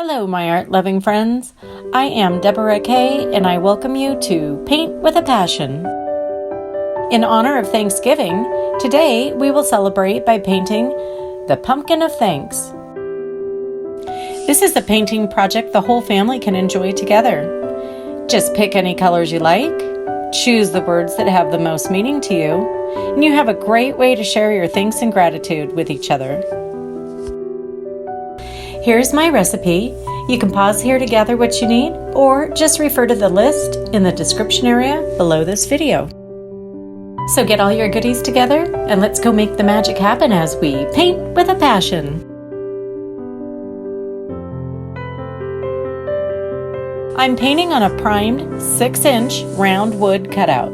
Hello, my art-loving friends. I am Deborah Kaye, and I welcome you to Paint with a Passion. In honor of Thanksgiving, today we will celebrate by painting the Pumpkin of Thanks. This is a painting project the whole family can enjoy together. Just pick any colors you like, choose the words that have the most meaning to you, and you have a great way to share your thanks and gratitude with each other. Here's my recipe. You can pause here to gather what you need, or just refer to the list in the description area below this video. So get all your goodies together, and let's go make the magic happen as we paint with a passion. I'm painting on a primed 6-inch round wood cutout.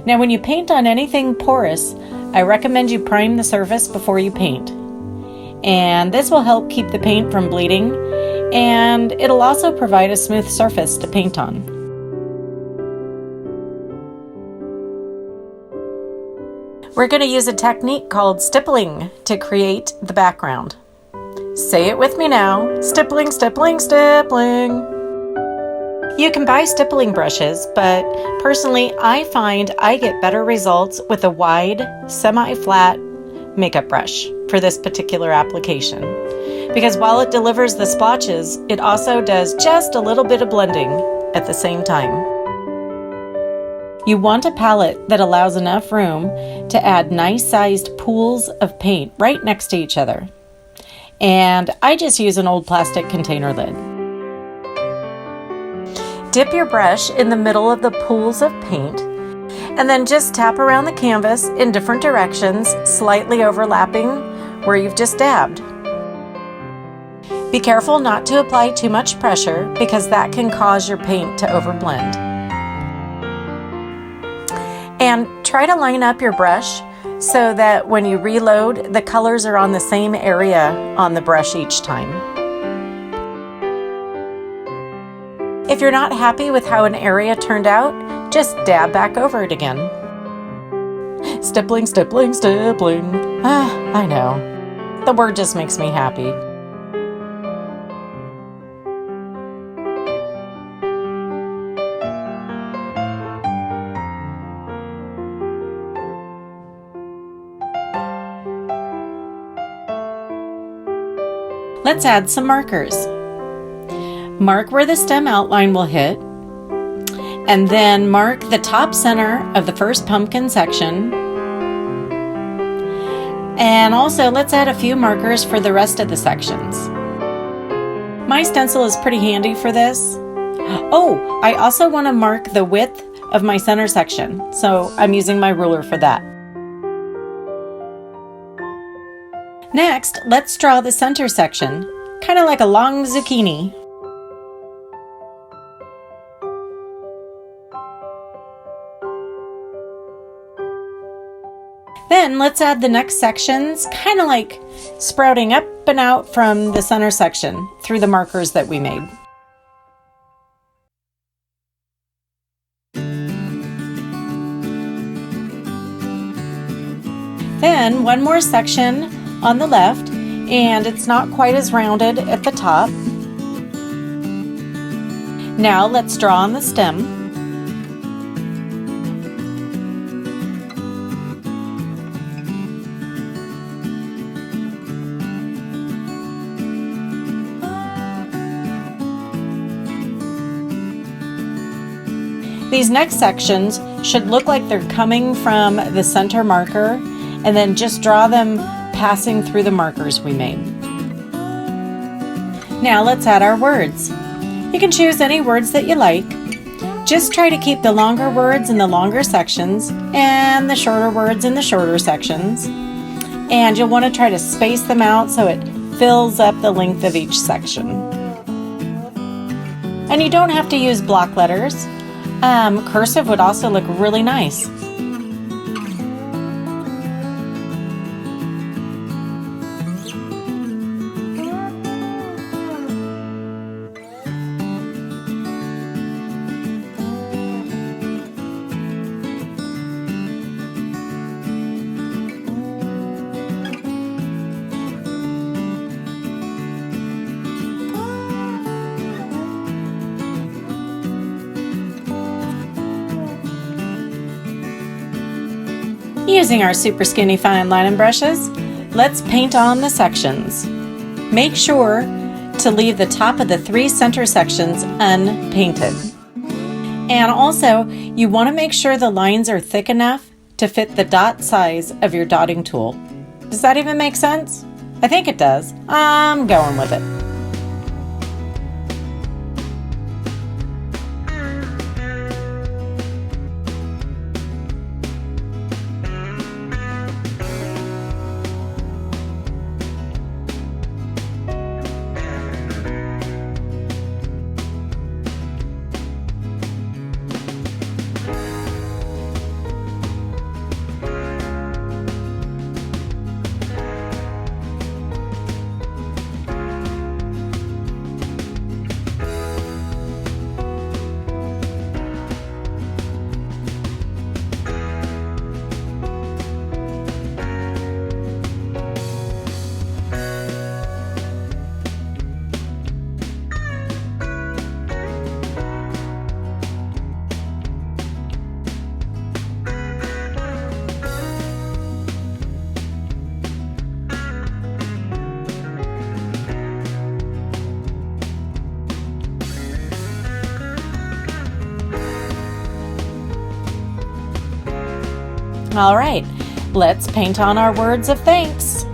Now when you paint on anything porous, I recommend you prime the surface before you paint. And this will help keep the paint from bleeding, and it'll also provide a smooth surface to paint on. We're going to use a technique called stippling to create the background. Say it with me now. Stippling, stippling, stippling. You can buy stippling brushes, but personally I find I get better results with a wide, semi-flat makeup brush for this particular application, because while it delivers the splotches, it also does just a little bit of blending at the same time. You want a palette that allows enough room to add nice sized pools of paint right next to each other, and I just use an old plastic container lid. Dip your brush in the middle of the pools of paint, and then just tap around the canvas in different directions, slightly overlapping where you've just dabbed. Be careful not to apply too much pressure, because that can cause your paint to overblend. And try to line up your brush so that when you reload, the colors are on the same area on the brush each time. If you're not happy with how an area turned out, just dab back over it again. Stippling, stippling, stippling. I know. The word just makes me happy. Let's add some markers. Mark where the stem outline will hit, and then mark the top center of the first pumpkin section. And also let's add a few markers for the rest of the sections. My stencil is pretty handy for this. Oh, I also want to mark the width of my center section, so I'm using my ruler for that. Next, let's draw the center section, kind of like a long zucchini. Then let's add the next sections, kind of like sprouting up and out from the center section through the markers that we made. Then one more section on the left, and it's not quite as rounded at the top. Now let's draw on the stem. These next sections should look like they're coming from the center marker, and then just draw them passing through the markers we made. Now let's add our words. You can choose any words that you like. Just try to keep the longer words in the longer sections and the shorter words in the shorter sections. And you'll want to try to space them out so it fills up the length of each section. And you don't have to use block letters. Cursive would also look really nice. Using our super skinny fine linen brushes, let's paint on the sections. Make sure to leave the top of the 3 center sections unpainted. And also, you want to make sure the lines are thick enough to fit the dot size of your dotting tool. Does that even make sense? I think it does. I'm going with it. All right, let's paint on our words of thanks.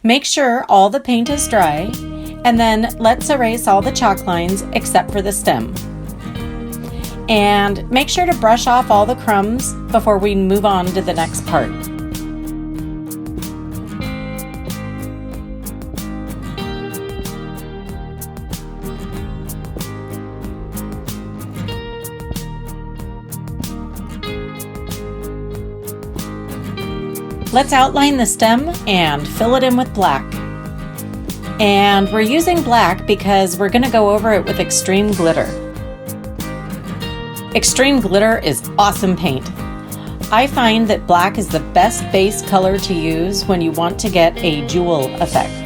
Make sure all the paint is dry, and then let's erase all the chalk lines except for the stem. And make sure to brush off all the crumbs before we move on to the next part. Let's outline the stem and fill it in with black. And we're using black because we're going to go over it with extreme glitter. Extreme glitter is awesome paint. I find that black is the best base color to use when you want to get a jewel effect.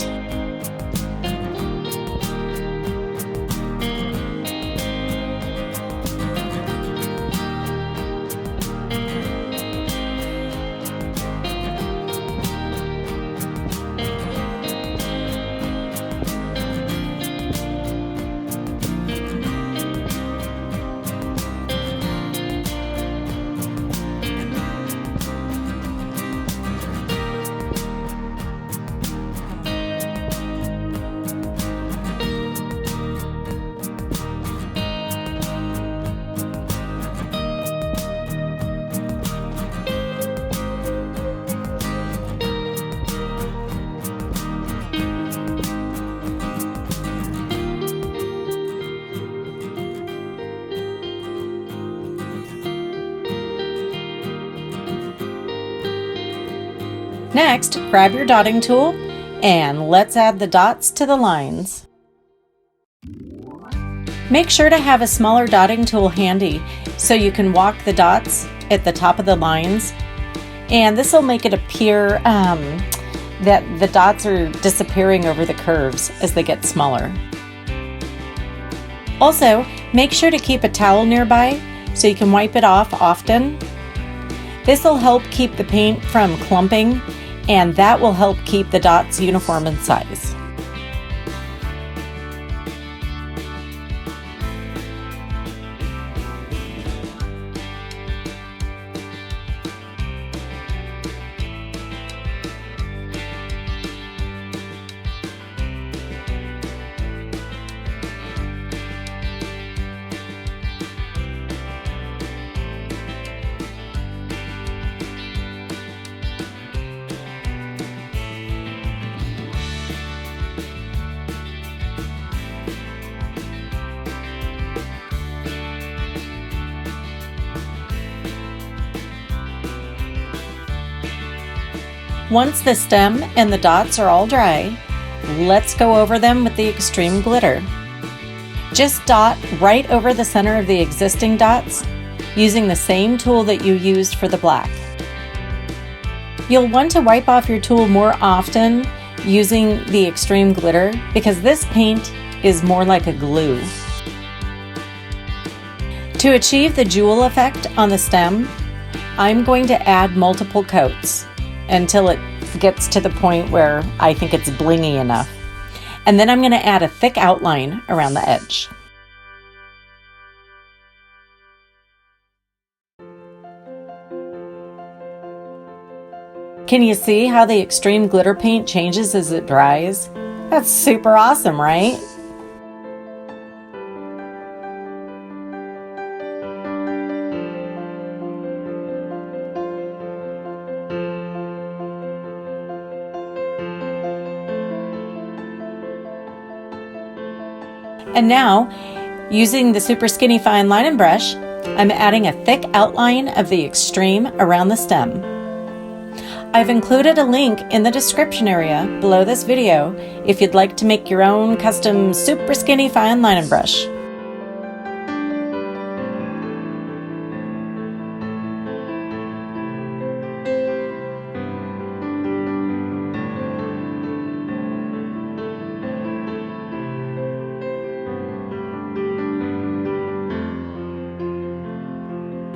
Next, grab your dotting tool and let's add the dots to the lines. Make sure to have a smaller dotting tool handy so you can walk the dots at the top of the lines, and this will make it appear that the dots are disappearing over the curves as they get smaller. Also, make sure to keep a towel nearby so you can wipe it off often. This will help keep the paint from clumping, and that will help keep the dots uniform in size. Once the stem and the dots are all dry, let's go over them with the extreme glitter. Just dot right over the center of the existing dots using the same tool that you used for the black. You'll want to wipe off your tool more often using the extreme glitter because this paint is more like a glue. To achieve the jewel effect on the stem, I'm going to add multiple coats until it gets to the point where I think it's blingy enough. And then I'm going to add a thick outline around the edge. Can you see how the extreme glitter paint changes as it dries? That's super awesome, right? And now, using the super skinny fine linen brush, I'm adding a thick outline of the extreme around the stem. I've included a link in the description area below this video if you'd like to make your own custom super skinny fine linen brush.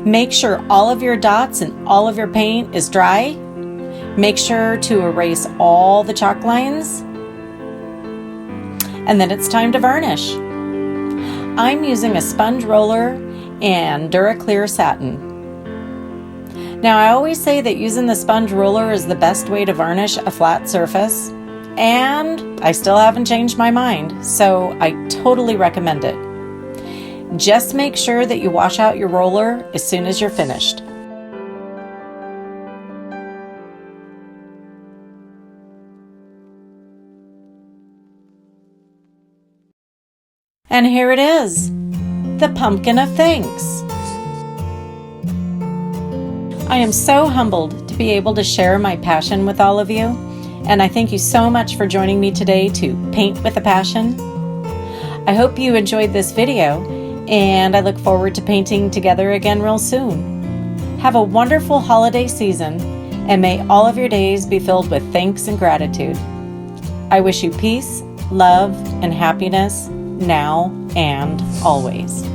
Make sure all of your dots and all of your paint is dry. Make sure to erase all the chalk lines. And then it's time to varnish. I'm using a sponge roller and DuraClear Satin. Now, I always say that using the sponge roller is the best way to varnish a flat surface, and I still haven't changed my mind, so I totally recommend it. Just make sure that you wash out your roller as soon as you're finished. And here it is, the pumpkin of thanks. I am so humbled to be able to share my passion with all of you, and I thank you so much for joining me today to paint with a passion. I hope you enjoyed this video, and I look forward to painting together again real soon. Have a wonderful holiday season, and may all of your days be filled with thanks and gratitude. I wish you peace, love, and happiness now and always.